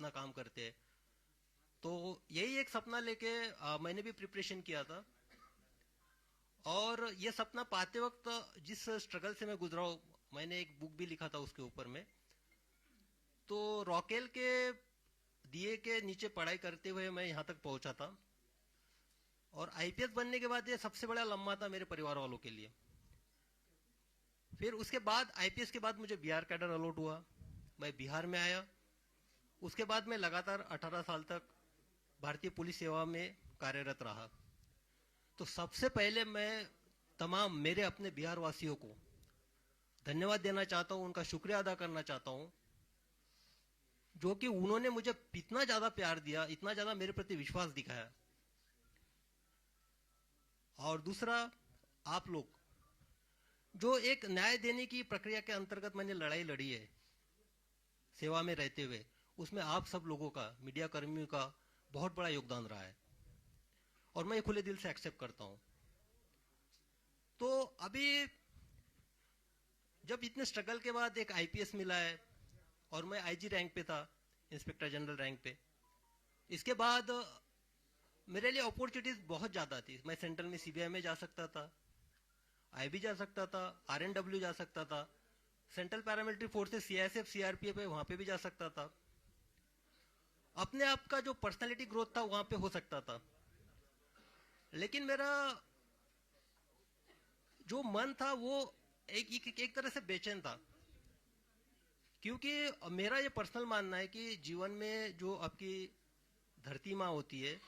अपना काम करते हैं। तो यही एक सपना लेके मैंने भी प्रिपरेशन किया था। और ये सपना पाते वक्त जिस स्ट्रगल से मैं गुजरा हूं, मैंने एक बुक भी लिखा था उसके ऊपर में। तो रॉकेल के दिए के नीचे पढ़ाई करते हुए मैं यहाँ तक पहुंचा था। और आईपीएस बनने के बाद ये सबसे बड़ा लम्हा था मेरे परिवार वालों के लिए। फिर उसके बाद आईपीएस के बाद मुझे बिहार कैडर अलॉट हुआ, मैं बिहार में आया। उसके बाद मैं लगातार 18 साल तक भारतीय पुलिस सेवा में कार्यरत रहा। तो सबसे पहले मैं तमाम मेरे अपने बिहार वासियों को धन्यवाद देना चाहता हूं, उनका शुक्रिया अदा करना चाहता हूं, जो कि उन्होंने मुझे इतना ज्यादा प्यार दिया, इतना ज्यादा मेरे प्रति विश्वास दिखाया। और दूसरा, आप लोग जो एक न्याय देने की प्रक्रिया के अंतर्गत मैंने लड़ाई लड़ी है सेवा में रहते हुए, उसमें आप सब लोगों का, मीडिया कर्मियों का बहुत बड़ा योगदान रहा है और मैं ये खुले दिल से एक्सेप्ट करता हूं। तो अभी जब इतने स्ट्रगल के बाद एक आईपीएस मिला है और मैं आईजी रैंक पे था, इंस्पेक्टर जनरल रैंक पे, इसके बाद मेरे लिए अपॉर्चुनिटीज बहुत ज्यादा थी। मैं सेंट्रल में सीबीआई में जा सकता था, आईबी जा सकता था, आरएनडब्ल्यू जा सकता था, central paramilitary forces CISF CRPF है वहां पे भी जा सकता था। अपने आप का जो पर्सनालिटी ग्रोथ था वहां पे हो सकता था। लेकिन मेरा जो मन था वो एक तरह से बेचैन था, क्योंकि मेरा ये पर्सनल मानना है कि जीवन में जो आपकी धरती माँ होती है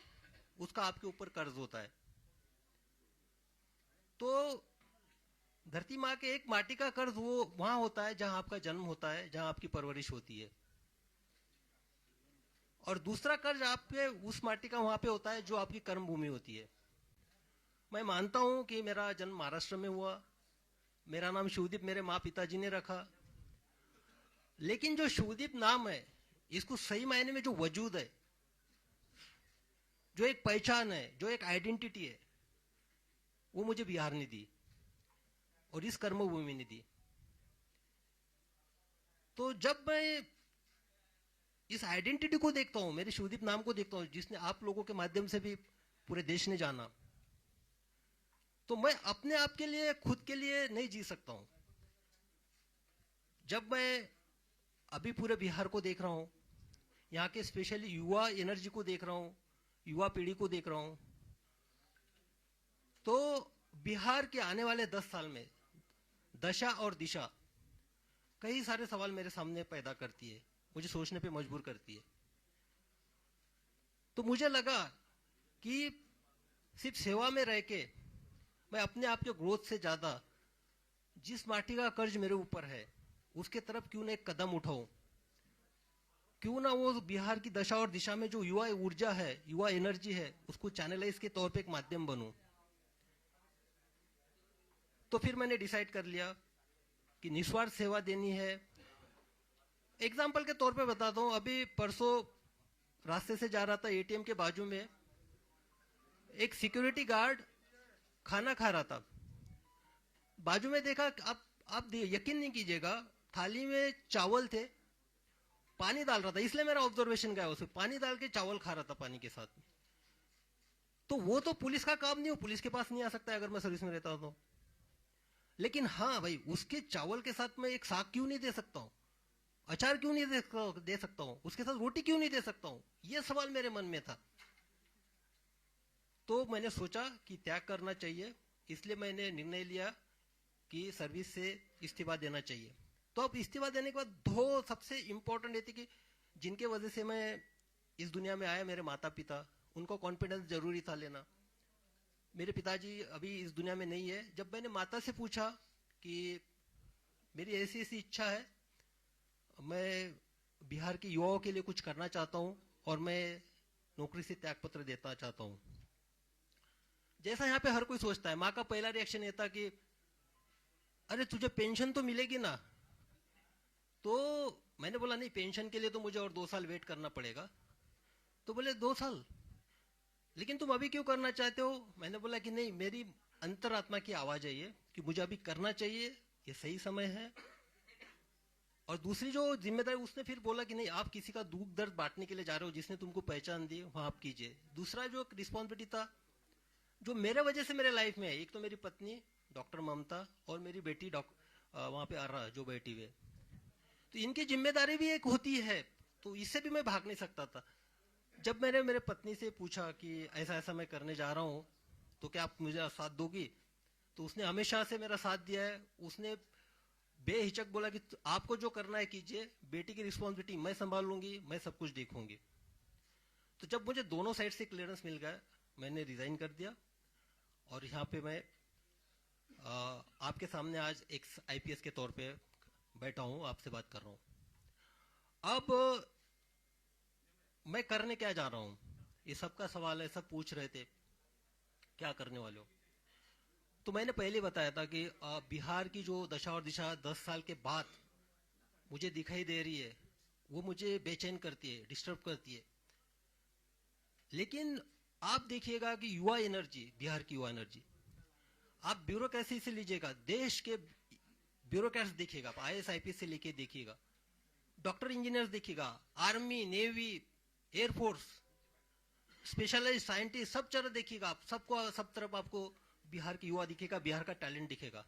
उसका आपके ऊपर कर्ज होता है। तो धरती माँ के एक माटी का कर्ज वो वहां होता है जहां आपका जन्म होता है, जहां आपकी परवरिश होती है। और दूसरा कर्ज आपके उस माटी का वहां पे होता है जो आपकी कर्म भूमि होती है। मैं मानता हूं कि मेरा जन्म महाराष्ट्र में हुआ, मेरा नाम शिवदीप मेरे माँ पिताजी ने रखा। लेकिन जो शिवदीप नाम है, इसको सही मायने में जो वजूद है, जो एक पहचान है, जो एक आइडेंटिटी है, वो मुझे बिहार ने दी और इस कर्मभूमि ने दी। तो जब मैं इस आइडेंटिटी को देखता हूं, मेरे शिवदीप नाम को देखता हूं, जिसने आप लोगों के माध्यम से भी पूरे देश ने जाना, तो मैं अपने आप के लिए, खुद के लिए नहीं जी सकता हूं। जब मैं अभी पूरे बिहार को देख रहा हूं, यहाँ के स्पेशली युवा एनर्जी को देख रहा हूं, युवा पीढ़ी को देख रहा हूं, तो बिहार के आने वाले 10 साल में दशा और दिशा कई सारे सवाल मेरे सामने पैदा करती है, मुझे सोचने पे मजबूर करती है। तो मुझे लगा कि सिर्फ सेवा में रह के मैं अपने आप के ग्रोथ से ज्यादा जिस माटी का कर्ज मेरे ऊपर है उसके तरफ क्यों ना एक कदम उठाऊं, क्यों ना वो बिहार की दशा और दिशा में जो युवा ऊर्जा है, युवा एनर्जी है, उसको चैनलाइज के तौर पे एक माध्यम बनूं। तो फिर मैंने डिसाइड कर लिया कि निस्वार्थ सेवा देनी है। एग्जाम्पल के तौर पे बताता हूं, अभी परसों रास्ते से जा रहा था, एटीएम के बाजू में एक सिक्योरिटी गार्ड खाना खा रहा था। बाजू में देखा, आप यकीन नहीं कीजिएगा, थाली में चावल थे, पानी डाल रहा था, इसलिए मेरा ऑब्जर्वेशन गया, उसमें पानी डाल के चावल खा रहा था पानी के साथ। तो वो तो पुलिस का काम नहीं हो, पुलिस के पास नहीं आ सकता है अगर मैं सर्विस में रहता तो। लेकिन हाँ भाई, उसके चावल के साथ मैं एक साग क्यों नहीं दे सकता हूं, अचार क्यों नहीं दे सकता हूं, उसके साथ रोटी क्यों नहीं दे सकता हूं, यह सवाल मेरे मन में था। तो मैंने सोचा कि त्याग करना चाहिए, इसलिए मैंने निर्णय लिया कि सर्विस से इस्तीफा देना चाहिए। तो अब इस्तीफा देने के बाद दो सबसे इंपॉर्टेंट ये थी कि जिनके वजह से मैं इस दुनिया में आया, मेरे माता पिता, उनको कॉन्फिडेंस जरूरी था लेना। मेरे पिताजी अभी इस दुनिया में नहीं है। जब मैंने माता से पूछा कि मेरी ऐसी ऐसी इच्छा है, मैं बिहार के युवाओं के लिए कुछ करना चाहता हूं और मैं नौकरी से त्यागपत्र देना चाहता हूं, जैसा यहाँ पे हर कोई सोचता है, माँ का पहला रिएक्शन ये था कि अरे तुझे पेंशन तो मिलेगी ना। तो मैंने बोला नहीं, पेंशन के लिए तो मुझे और 2 साल वेट करना पड़ेगा। तो बोले 2 साल, लेकिन तुम अभी क्यों करना चाहते हो? मैंने बोला कि नहीं, मेरी अंतरात्मा की आवाज है ये कि मुझे अभी करना चाहिए, ये सही समय है और दूसरी जो जिम्मेदारी, उसने फिर बोला कि नहीं, आप किसी का दुख दर्द बांटने के लिए जा रहे हो, जिसने तुमको पहचान दी वहां आप कीजिए। दूसरा जो रिस्पॉन्सिबिलिटी था जो मेरे वजह से मेरे लाइफ में है, एक तो मेरी पत्नी डॉक्टर ममता और मेरी बेटी वहां पे आ रहा जो बैठी हुई, तो इनकी जिम्मेदारी भी एक होती है, तो इससे भी मैं भाग नहीं सकता था। जब मैंने मेरे पत्नी से पूछा कि ऐसा ऐसा मैं करने जा रहा हूँ, तो क्या आप मुझे साथ दोगी, तो उसने हमेशा से मेरा साथ दिया है। उसने बेहिचक बोला कि आपको जो करना है कीजिए, बेटी की रिस्पॉन्सिबिलिटी मैं संभाल लूंगी, मैं सब कुछ देखूंगी। तो जब मुझे दोनों साइड से क्लियरेंस मिल गया, मैंने रिजाइन कर दिया और यहाँ पे मैं आपके सामने आज एक आईपीएस के तौर पे बैठा हूँ, आपसे बात कर रहा हूँ। अब मैं करने क्या जा रहा हूँ, ये सबका सवाल है, सब पूछ रहे थे क्या करने वाले हो। तो मैंने पहले बताया था कि बिहार की जो दशा और दिशा 10 साल के बाद मुझे दिखाई दे रही है, वो मुझे बेचैन करती है, डिस्टर्ब करती है। लेकिन आप देखिएगा कि युवा एनर्जी, बिहार की युवा एनर्जी, आप ब्यूरोक्रेसी से लीजिएगा, देश के ब्यूरोक्रेट्स देखिएगा, आप आईएएस आईपीएस से लेके देखिएगा, डॉक्टर इंजीनियर्स देखिएगा, army navy air force specialise scientist, सब तरह देखिएगा आप, सबको सब तरफ आपको बिहार की युवा दिखेगा, बिहार का टैलेंट दिखेगा।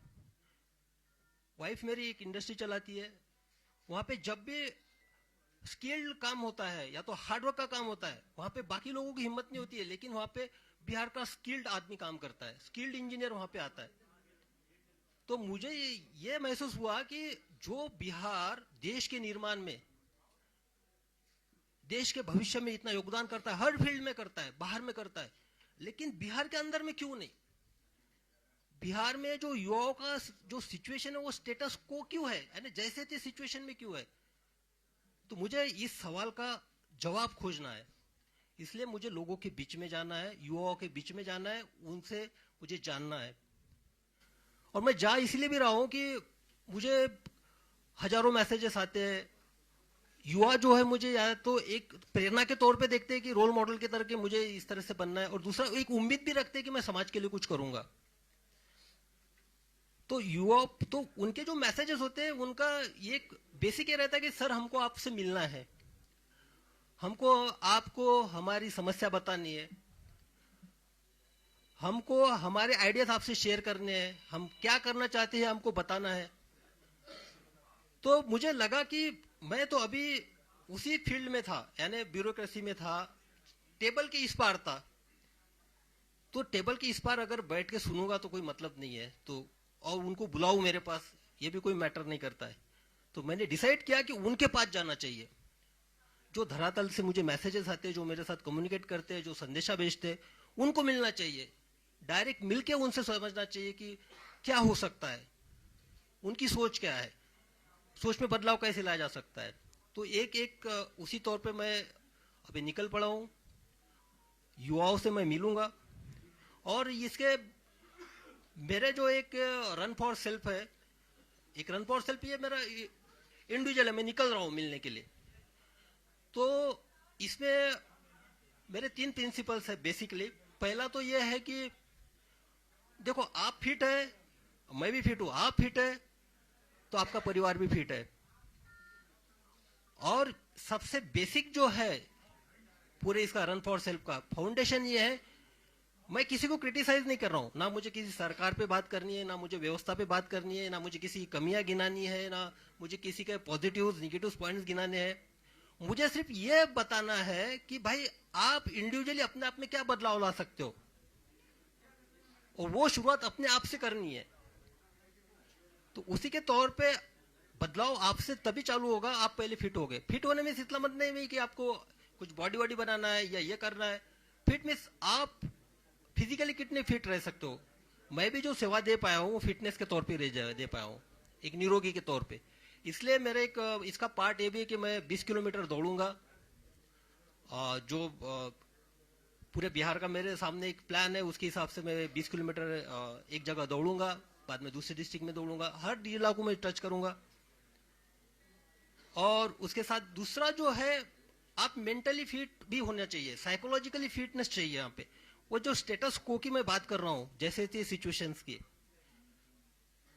वाइफ मेरी एक इंडस्ट्री चलाती है, वहां पे जब भी स्किल्ड काम होता है या तो हार्डवर्क का काम होता है, वहां पे बाकी लोगों की हिम्मत नहीं होती है, लेकिन वहां पे बिहार का स्किल्ड आदमी काम करता है, स्किल्ड इंजीनियर वहां पे आता है। तो मुझे ये महसूस हुआ कि जो बिहार देश के निर्माण में, देश के भविष्य में इतना योगदान करता है, हर फील्ड में करता है, बाहर में करता है, लेकिन बिहार के अंदर में क्यों नहीं? बिहार में जो युवाओं का जो सिचुएशन है वो स्टेटस को क्यों है, यानी जैसे थे सिचुएशन में क्यों है? तो मुझे इस सवाल का जवाब खोजना है, इसलिए मुझे लोगों के बीच में जाना है, युवाओं के बीच में जाना है, उनसे मुझे जानना है। और मैं जा इसलिए भी रहा हूं कि मुझे हजारों मैसेजेस आते हैं, युवा जो है मुझे या तो एक प्रेरणा के तौर पे देखते हैं कि रोल मॉडल के तरह के मुझे इस तरह से बनना है, और दूसरा एक उम्मीद भी रखते हैं कि मैं समाज के लिए कुछ करूंगा। तो युवा, तो उनके जो मैसेजेस होते हैं उनका एक बेसिक ये रहता है कि सर हमको आपसे मिलना है, हमको आपको हमारी समस्या बतानी है, हमको हमारे आइडियाज आपसे शेयर करने हैं, हम क्या करना चाहते हैं हमको बताना है। तो मुझे लगा कि मैं तो अभी उसी फील्ड में था, यानी ब्यूरोक्रेसी में था, टेबल के इस पार था। तो टेबल के इस पार अगर बैठ के सुनूंगा तो कोई मतलब नहीं है, तो और उनको बुलाऊं मेरे पास, ये भी कोई मैटर नहीं करता है। तो मैंने डिसाइड किया कि उनके पास जाना चाहिए, जो धरातल से मुझे मैसेजेस आते हैं, जो मेरे साथ कम्युनिकेट करते हैं, जो संदेशा भेजते हैं, उनको मिलना चाहिए, डायरेक्ट मिलके उनसे समझना चाहिए कि क्या हो सकता है, उनकी सोच क्या है, सोच में बदलाव कैसे लाया जा सकता है। तो एक एक उसी तौर पे मैं अभी निकल पड़ा हूं, युवाओं से मैं मिलूंगा। और इसके मेरे जो एक रन फॉर सेल्फ है, एक रन फॉर सेल्फ ये मेरा इंडिविजुअल है, मैं निकल रहा हूं मिलने के लिए। तो इसमें मेरे 3 प्रिंसिपल्स है बेसिकली। पहला तो ये है कि देखो, आप फिट है, मैं भी फिट हूं, आप फिट है तो आपका परिवार भी फिट है। और सबसे बेसिक जो है पूरे इसका रन फॉर सेल्फ का फाउंडेशन ये है, मैं किसी को क्रिटिसाइज नहीं कर रहा हूं, ना मुझे किसी सरकार पे बात करनी है, ना मुझे व्यवस्था पे बात करनी है, ना मुझे किसी की कमियां गिनानी है, ना मुझे किसी के पॉजिटिव निगेटिव पॉइंट्स गिनाने हैं। मुझे सिर्फ ये बताना है कि भाई आप इंडिविजुअली अपने आप में क्या बदलाव ला सकते हो, और वो शुरुआत अपने आप से करनी है। तो उसी के तौर पे बदलाव आपसे तभी चालू होगा, आप पहले फिट हो गए। फिट होने में इतना मतलब नहीं कि आपको कुछ बॉडी वॉडी बनाना है या ये करना है। फिट मीन्स आप फिजिकली कितने फिट रह सकते हो। मैं भी जो सेवा दे पाया हूँ फिटनेस के तौर पे दे पाया हूँ, एक निरोगी के तौर पे। इसलिए मेरे एक इसका पार्ट ये भी है कि मैं 20 किलोमीटर दौड़ूंगा, जो पूरे बिहार का मेरे सामने एक प्लान है, उसके हिसाब से मैं 20 किलोमीटर एक जगह दौड़ूंगा, बाद में दूसरे डिस्ट्रिक्ट में दौड़ूंगा, हर जिला को मैं टच करूंगा। और उसके साथ दूसरा जो है, आप मेंटली फिट भी होना चाहिए, साइकोलॉजिकली फिटनेस चाहिए। यहाँ पे वो जो स्टेटस को की मैं बात कर रहा हूं, जैसे थे सिचुएशंस की,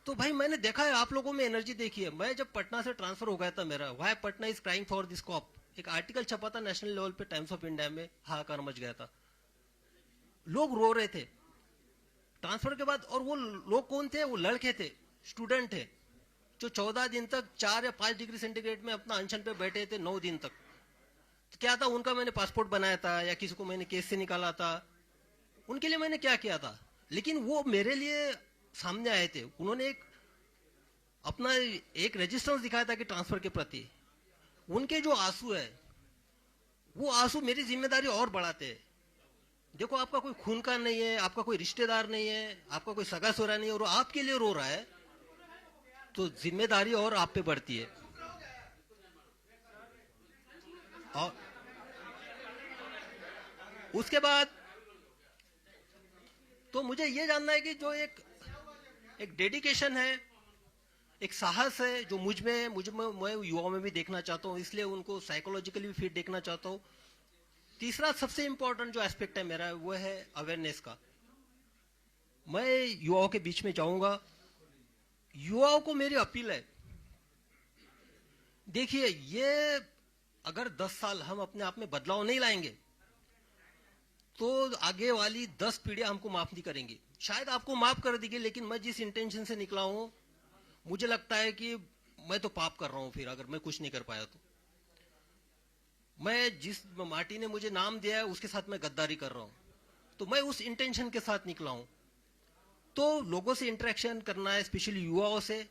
तो भाई मैंने देखा है, आप लोगों में एनर्जी देखी है। मैं जब पटना से ट्रांसफर हो गया था मेरा, why Patna is crying for this cop, एक आर्टिकल छपा था नेशनल लेवल पे टाइम्स ऑफ इंडिया में, हाहाकार मच गया था, लोग रो रहे थे ट्रांसफर के बाद। और वो लोग कौन थे? वो लड़के थे, स्टूडेंट थे, जो 14 दिन तक 4 या 5 डिग्री सेंटीग्रेड में अपना अनशन पे बैठे थे 9 दिन तक। तो क्या था उनका, मैंने पासपोर्ट बनाया था या किसी को मैंने केस से निकाला था, उनके लिए मैंने क्या किया था? लेकिन वो मेरे लिए सामने आए थे, उन्होंने एक अपना एक रेजिस्टेंस दिखाया था कि ट्रांसफर के प्रति। उनके जो आंसू है, वो आंसू मेरी जिम्मेदारी और बढ़ाते हैं। देखो, आपका कोई खून का नहीं है, आपका कोई रिश्तेदार नहीं है, आपका कोई सगा सोरा नहीं है, और वो आपके लिए रो रहा है, तो जिम्मेदारी और आप पे बढ़ती है। और उसके बाद तो मुझे ये जानना है कि जो एक डेडिकेशन है, एक साहस है, जो मुझ में मैं युवाओं में भी देखना चाहता हूँ, इसलिए उनको साइकोलॉजिकली भी फिट देखना चाहता हूँ। तीसरा सबसे इंपॉर्टेंट जो एस्पेक्ट है मेरा, वो है अवेयरनेस का। मैं युवाओं के बीच में जाऊंगा, युवाओं को मेरी अपील है, देखिए ये अगर 10 साल हम अपने आप में बदलाव नहीं लाएंगे, तो आगे वाली 10 पीढ़ियां हमको माफ नहीं करेंगी। शायद आपको माफ कर देगी, लेकिन मैं जिस इंटेंशन से निकला हूं, मुझे लगता है कि मैं तो पाप कर रहा हूं फिर, अगर मैं कुछ नहीं कर पाया तो। मैं जिस माटी ने मुझे नाम दिया है, उसके साथ मैं गद्दारी कर रहा हूं। तो मैं उस इंटेंशन के साथ निकला हूं। तो लोगों से इंटरेक्शन करना है, स्पेशली युवाओं से,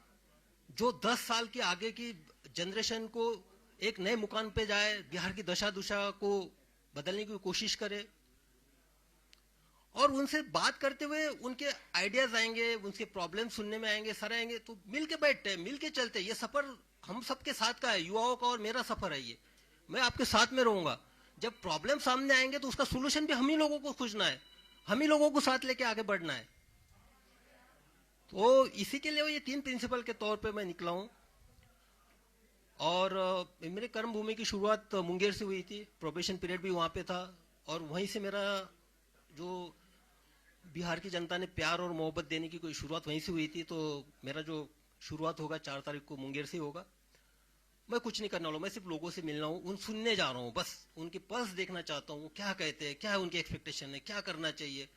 जो 10 साल के आगे की जनरेशन को एक नए मुकाम पे जाए, बिहार की दशा दुशा को बदलने की कोशिश करे। और उनसे बात करते हुए उनके आइडियाज आएंगे, उनके प्रॉब्लम सुनने में आएंगे, सर आएंगे, तो मिल के बैठते हैं, मिल के चलते हैं। ये सफर हम सबके साथ का है, युवाओं का और मेरा सफर है ये। मैं आपके साथ में रहूंगा। जब प्रॉब्लम सामने आएंगे तो उसका सोल्यूशन भी हम ही लोगों को खोजना है, हम ही लोगों को साथ लेके आगे बढ़ना है। तो इसी के लिए ये 3 प्रिंसिपल के तौर पे मैं निकला हूं। और मेरे कर्म भूमि की शुरुआत मुंगेर से हुई थी, प्रोबेशन पीरियड भी वहां पे था, और वहीं से मेरा जो बिहार की जनता ने प्यार और मोहब्बत देने की कोई शुरुआत वहीं से हुई थी। तो मेरा जो शुरुआत होगा 4 तारीख को मुंगेर से होगा। मैं कुछ नहीं करने वाला हूं, मैं सिर्फ लोगों से मिलना हूं, उन सुनने जा रहा हूं, बस उनके पल्स देखना चाहता हूं, क्या कहते हैं, क्या है उनकी एक्सपेक्टेशन है, क्या करना चाहिए,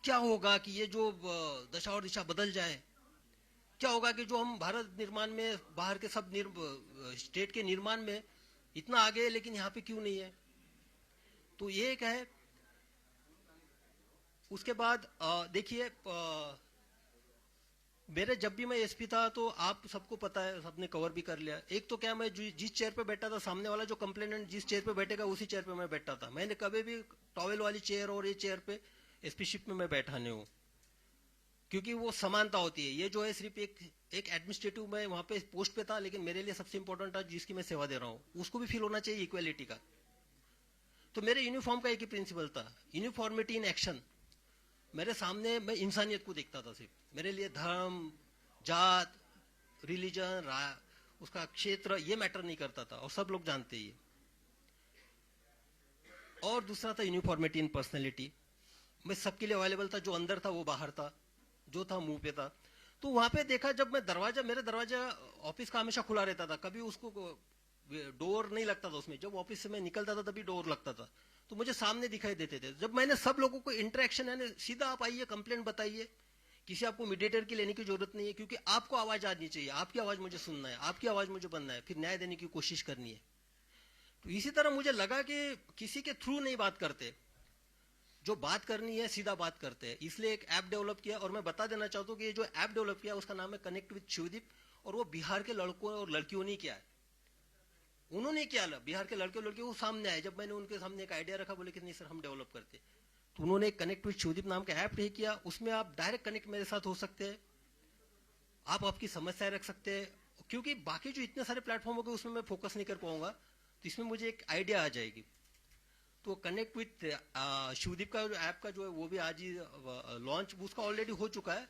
क्या होगा कि ये जो दशा और दिशा बदल जाए, क्या होगा कि जो हम भारत निर्माण में, बाहर के सब स्टेट के निर्माण में इतना आगे है, लेकिन यहाँ पे क्यों नहीं है। तो ये एक है। उसके बाद देखिए, मेरे जब भी मैं एसपी था, तो आप सबको पता है, सबने कवर भी कर लिया। एक तो क्या, मैं जिस चेयर पे बैठा था, सामने वाला जो कंप्लेनेंट जिस चेयर पे बैठेगा उसी चेयर पे मैं बैठा था। मैंने कभी भी टॉवेल वाली चेयर और ये चेयर पे एसपीशिप में मैं बैठा नहीं हूँ, क्योंकि वो समानता होती है। ये जो है सिर्फ एक एडमिनिस्ट्रेटिव में वहां पे पोस्ट पे था, लेकिन मेरे लिए सबसे इंपॉर्टेंट था जिसकी मैं सेवा दे रहा हूँ, उसको भी फील होना चाहिए इक्वेलिटी का। तो मेरे यूनिफॉर्म का एक ही प्रिंसिपल था, यूनिफॉर्मिटी इन एक्शन। मेरे सामने मैं इंसानियत को देखता था सिर्फ। मेरे लिए धर्म, जात, रिलीजन, उसका क्षेत्र, ये मैटर नहीं करता था, और सब लोग जानते ही। और दूसरा था यूनिफॉर्मिटी इन पर्सनैलिटी। मैं सबके लिए अवेलेबल था, जो अंदर था वो बाहर था, जो था मुंह पे था। तो वहां पे देखा, जब मैं मेरे दरवाजा ऑफिस का हमेशा खुला रहता था, कभी उसको डोर नहीं लगता था उसमें। जब ऑफिस से मैं निकलता था तभी डोर लगता था, तो मुझे सामने दिखाई देते थे। जब मैंने सब लोगों को इंटरेक्शन है ना, सीधा आप आइए, कंप्लेंट बताइए, किसी आपको मीडिएटर की लेने की जरूरत नहीं है, क्योंकि आपको आवाज आनी चाहिए, आपकी आवाज मुझे सुनना है, आपकी आवाज मुझे बनना है, फिर न्याय देने की कोशिश करनी है। तो इसी तरह मुझे लगा कि किसी के थ्रू नहीं बात करते, जो बात करनी है सीधा बात करते हैं। इसलिए एक ऐप डेवलप किया, और मैं बता देना चाहता हूँ कि ये जो ऐप डेवलप किया उसका नाम है कनेक्ट विद शिवदीप, और वो बिहार के लड़कों और लड़कियों ने किया है। उन्होंने किया, बिहार के लड़के और लड़कियों को सामने आए। जब मैंने उनके सामने एक आइडिया रखा, बोले कि नहीं सर हम डेवलप करते, तो उन्होंने कनेक्ट विद शिवदीप नाम का ऐप नहीं किया। उसमें आप डायरेक्ट कनेक्ट मेरे साथ हो सकते हैं, आप आपकी समस्याएं रख सकते हैं, क्योंकि बाकी जो इतने सारे प्लेटफॉर्म हो गए उसमें मैं फोकस नहीं कर पाऊंगा, तो इसमें मुझे एक आइडिया आ जाएगी। तो कनेक्ट विथ शिवदीप का जो ऐप का जो है वो भी आज ही लॉन्च, उसका ऑलरेडी हो चुका है,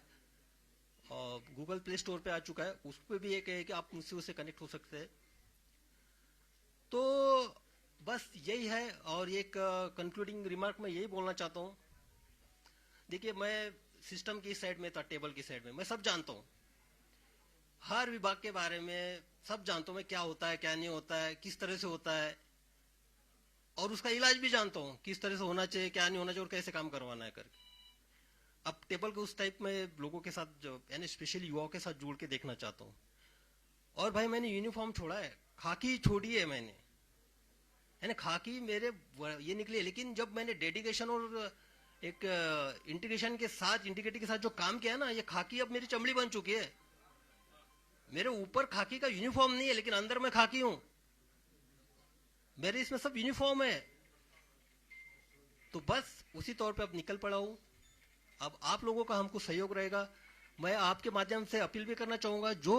गूगल प्ले स्टोर पे आ चुका है। उस पर भी एक है कि आप मुझसे उससे कनेक्ट हो सकते हैं। तो बस यही है। और एक कंक्लूडिंग रिमार्क मैं यही बोलना चाहता हूँ, देखिए मैं सिस्टम की साइड में था, टेबल की साइड में, मैं सब जानता हूँ, हर विभाग के बारे में सब जानता हूँ मैं, क्या होता है क्या नहीं होता है, किस तरह से होता है, और उसका इलाज भी जानता हूँ किस तरह से होना चाहिए, क्या नहीं होना चाहिए और कैसे काम करवाना है करके। अब टेबल के उस टाइप में लोगों के साथ जो यानी स्पेशली युवाओं के साथ जुड़ के देखना चाहता हूँ। और भाई मैंने यूनिफॉर्म छोड़ा है, खाकी छोड़ी है मैंने, यानी खाकी मेरे ये निकली है, लेकिन जब मैंने डेडिकेशन और एक इंटीग्रेशन के साथ इंटीग्रिटी के साथ जो काम किया ना, ये खाकी अब मेरी चमड़ी बन चुकी है। मेरे ऊपर खाकी का यूनिफॉर्म नहीं है लेकिन अंदर मैं खाकी हूं, मेरे इसमें सब यूनिफॉर्म है। तो बस उसी तौर पे अब निकल पड़ा हूं। अब आप लोगों का हमको सहयोग रहेगा। मैं आपके माध्यम से अपील भी करना चाहूंगा, जो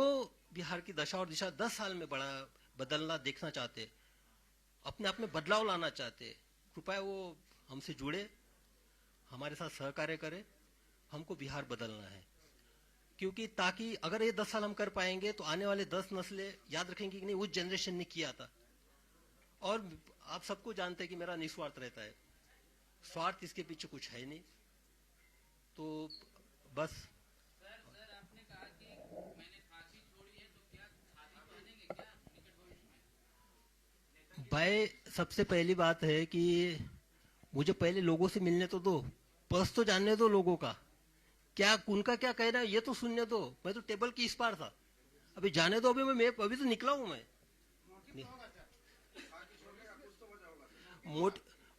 बिहार की दशा और दिशा 10 साल में बड़ा बदलना देखना चाहते, अपने आप में बदलाव लाना चाहते, कृपया वो हमसे जुड़े, हमारे साथ सहकार्य करे। हमको बिहार बदलना है, क्योंकि ताकि अगर ये 10 साल हम कर पाएंगे तो आने वाले 10 नस्लें याद रखेंगी कि नहीं उस जनरेशन ने किया था। और आप सबको जानते हैं कि मेरा निस्वार्थ रहता है, स्वार्थ इसके पीछे कुछ है नहीं। तो बस आपने कहा कि मैंने खांसी छोड़ी है, तो क्या खादी पहनेंगे क्या निकट भविष्य में? भाई सबसे पहली बात है कि मुझे पहले लोगों से मिलने तो दो, पर्स तो जानने दो लोगों का, क्या उनका क्या कहना है ये तो सुनने दो। मैं तो टेबल की इस पार था, अभी जाने दो, अभी तो निकला हूं मैं।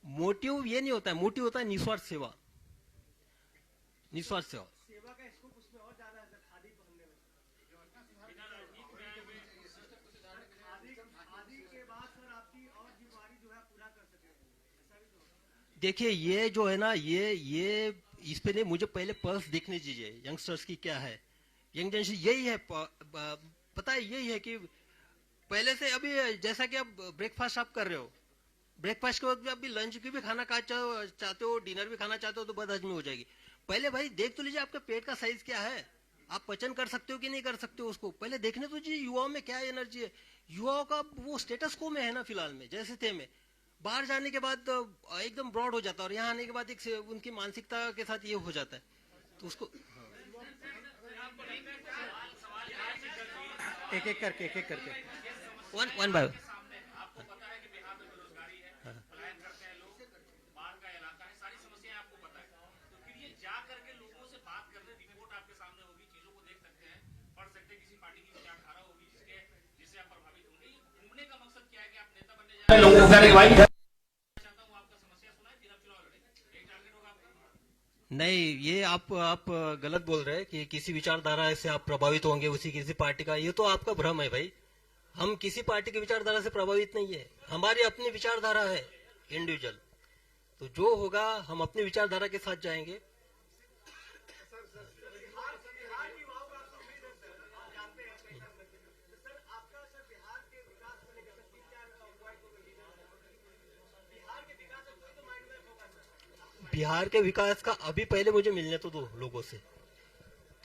मोटिव ये नहीं होता है, मोटिव होता है निस्वार्थ सेवा, निस्वार्थ सेवा। सेवा का स्कोप उसमें और ज्यादा है सर, खादी पहनने में। खादी के बाद सर आपकी और जिम्मेदारी जो है पूरा कर सके, ऐसा भी तो होगा। देखिए ये जो है ना, ये इस पे नहीं, मुझे पहले पल्स देखने दीजिए यंगस्टर्स की क्या है। यंग जनरेशन यही है, पता है यही है कि पहले से अभी जैसा कि आप ब्रेकफास्ट आप कर रहे हो, ब्रेकफास्ट के वक्त भी आप भी लंच की भी खाना चाहते हो, डिनर भी खाना चाहते हो, तो बदहजमी हो जाएगी। पहले भाई देख तो लीजिए आपके पेट का साइज क्या है, आप पचन कर सकते हो कि नहीं कर सकते हो, उसको पहले देखने तो जी युवाओं में क्या एनर्जी है। युवाओं का वो स्टेटस को में है ना फिलहाल में, जैसे थे में बाहर जाने के बाद एकदम ब्रॉड हो जाता है, और यहाँ आने के बाद एक उनकी मानसिकता के साथ ये हो जाता है, तो उसको एक एक करके वन बाय आपको पता है कि बिहार में बेरोजगारी है, पलायन करते हैं लोग, बाढ़ का इलाका है, सारी समस्याएं आपको पता है। तो फिर ये जा करके लोगों से बात करने, रिपोर्ट आपके सामने होगी, चीजों को देख सकते हैं, पढ़ सकते हैं, किसी पार्टी की विचारधारा होगी जिससे आप प्रभावित होंगे। ये घूमने का मकसद क्या है कि आप नेता बनने जा रहे हैं? लोगों का चाहता हूँ आपका समस्या सुनाए, फिर आप चुनाव लड़ेंगे, एक टारगेट होगा आपका। नहीं, ये आप गलत बोल रहे हैं कि किसी विचारधारा से आप प्रभावित होंगे, उसी किसी पार्टी का, ये तो आपका भ्रम है भाई। हम किसी पार्टी की विचारधारा से प्रभावित नहीं है, हमारी अपनी विचारधारा है इंडिविजुअल। तो जो होगा हम अपनी विचारधारा के साथ जाएंगे। बिहार के विकास का अभी पहले मुझे मिलने तो दो लोगों से,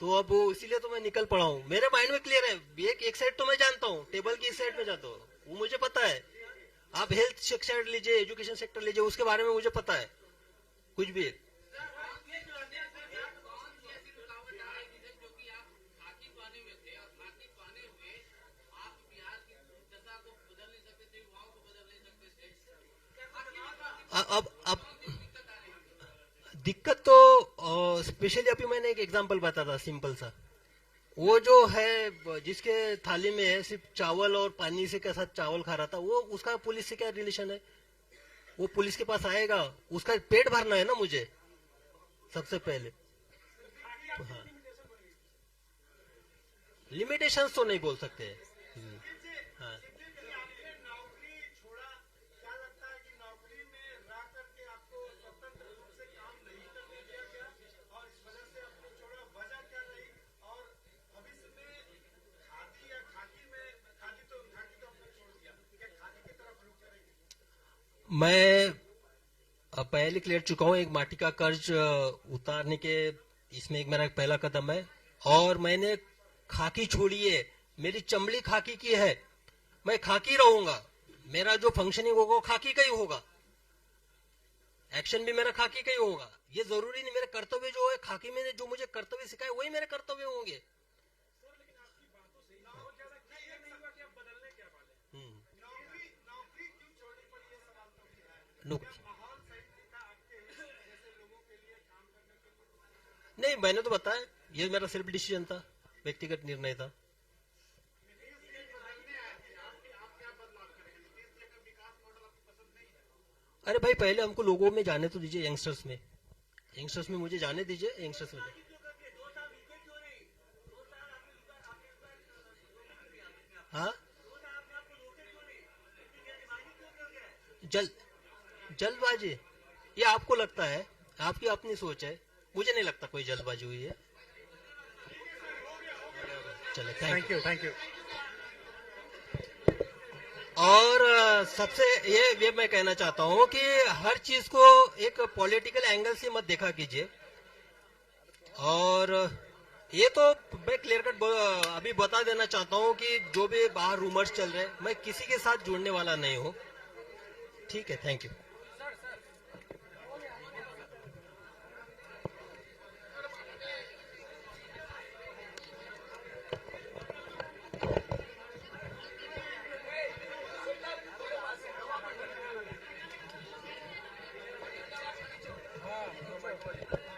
तो अब इसीलिए तो मैं निकल पड़ा हूँ। मेरे माइंड में क्लियर है, एक साइड तो मैं जानता हूँ, टेबल की इस साइड में जानता हूँ, वो मुझे पता है। आप हेल्थ सेक्टर लीजिए, एजुकेशन सेक्टर लीजिए, उसके बारे में मुझे पता है कुछ भी। अब दिक्कत तो स्पेशली अभी मैंने एक एग्जांपल बताया था सिंपल सा, वो जो है जिसके थाली में है सिर्फ चावल और पानी से के साथ चावल खा रहा था, वो उसका पुलिस से क्या रिलेशन है? वो पुलिस के पास आएगा, उसका पेट भरना है ना मुझे सबसे पहले। हाँ, लिमिटेशंस तो नहीं बोल सकते। हाँ, मैं पहले क्लियर चुका हूँ, एक माटी का कर्ज उतारने के, इसमें एक मेरा पहला कदम है। और मैंने खाकी छोड़ी है, मेरी चमड़ी खाकी की है, मैं खाकी रहूंगा, मेरा जो फंक्शनिंग होगा वो खाकी का ही होगा, एक्शन भी मेरा खाकी का ही होगा। ये जरूरी नहीं, मेरे कर्तव्य जो है खाकी में जो मुझे कर्तव्य सिखाए वही मेरे कर्तव्य होंगे। नौकरी नहीं, मैंने तो बताया, ये मेरा सेल्फ डिसीजन था, व्यक्तिगत निर्णय था। अरे भाई पहले हमको लोगों में जाने तो दीजिए, यंगस्टर्स में मुझे जाने दीजिए, यंगस्टर्स में। हाँ, जल जल्दबाजी, ये आपको लगता है, आपकी अपनी सोच है, मुझे नहीं लगता कोई जल्दबाजी हुई है। चले, थैंक यू। Thank you. और सबसे ये मैं कहना चाहता हूं कि हर चीज को एक पॉलिटिकल एंगल से मत देखा कीजिए। और ये तो मैं क्लियर कट अभी बता देना चाहता हूं कि जो भी बाहर रूमर्स चल रहे हैं, मैं किसी के साथ जुड़ने वाला नहीं हूं। ठीक है, थैंक यू। हाँ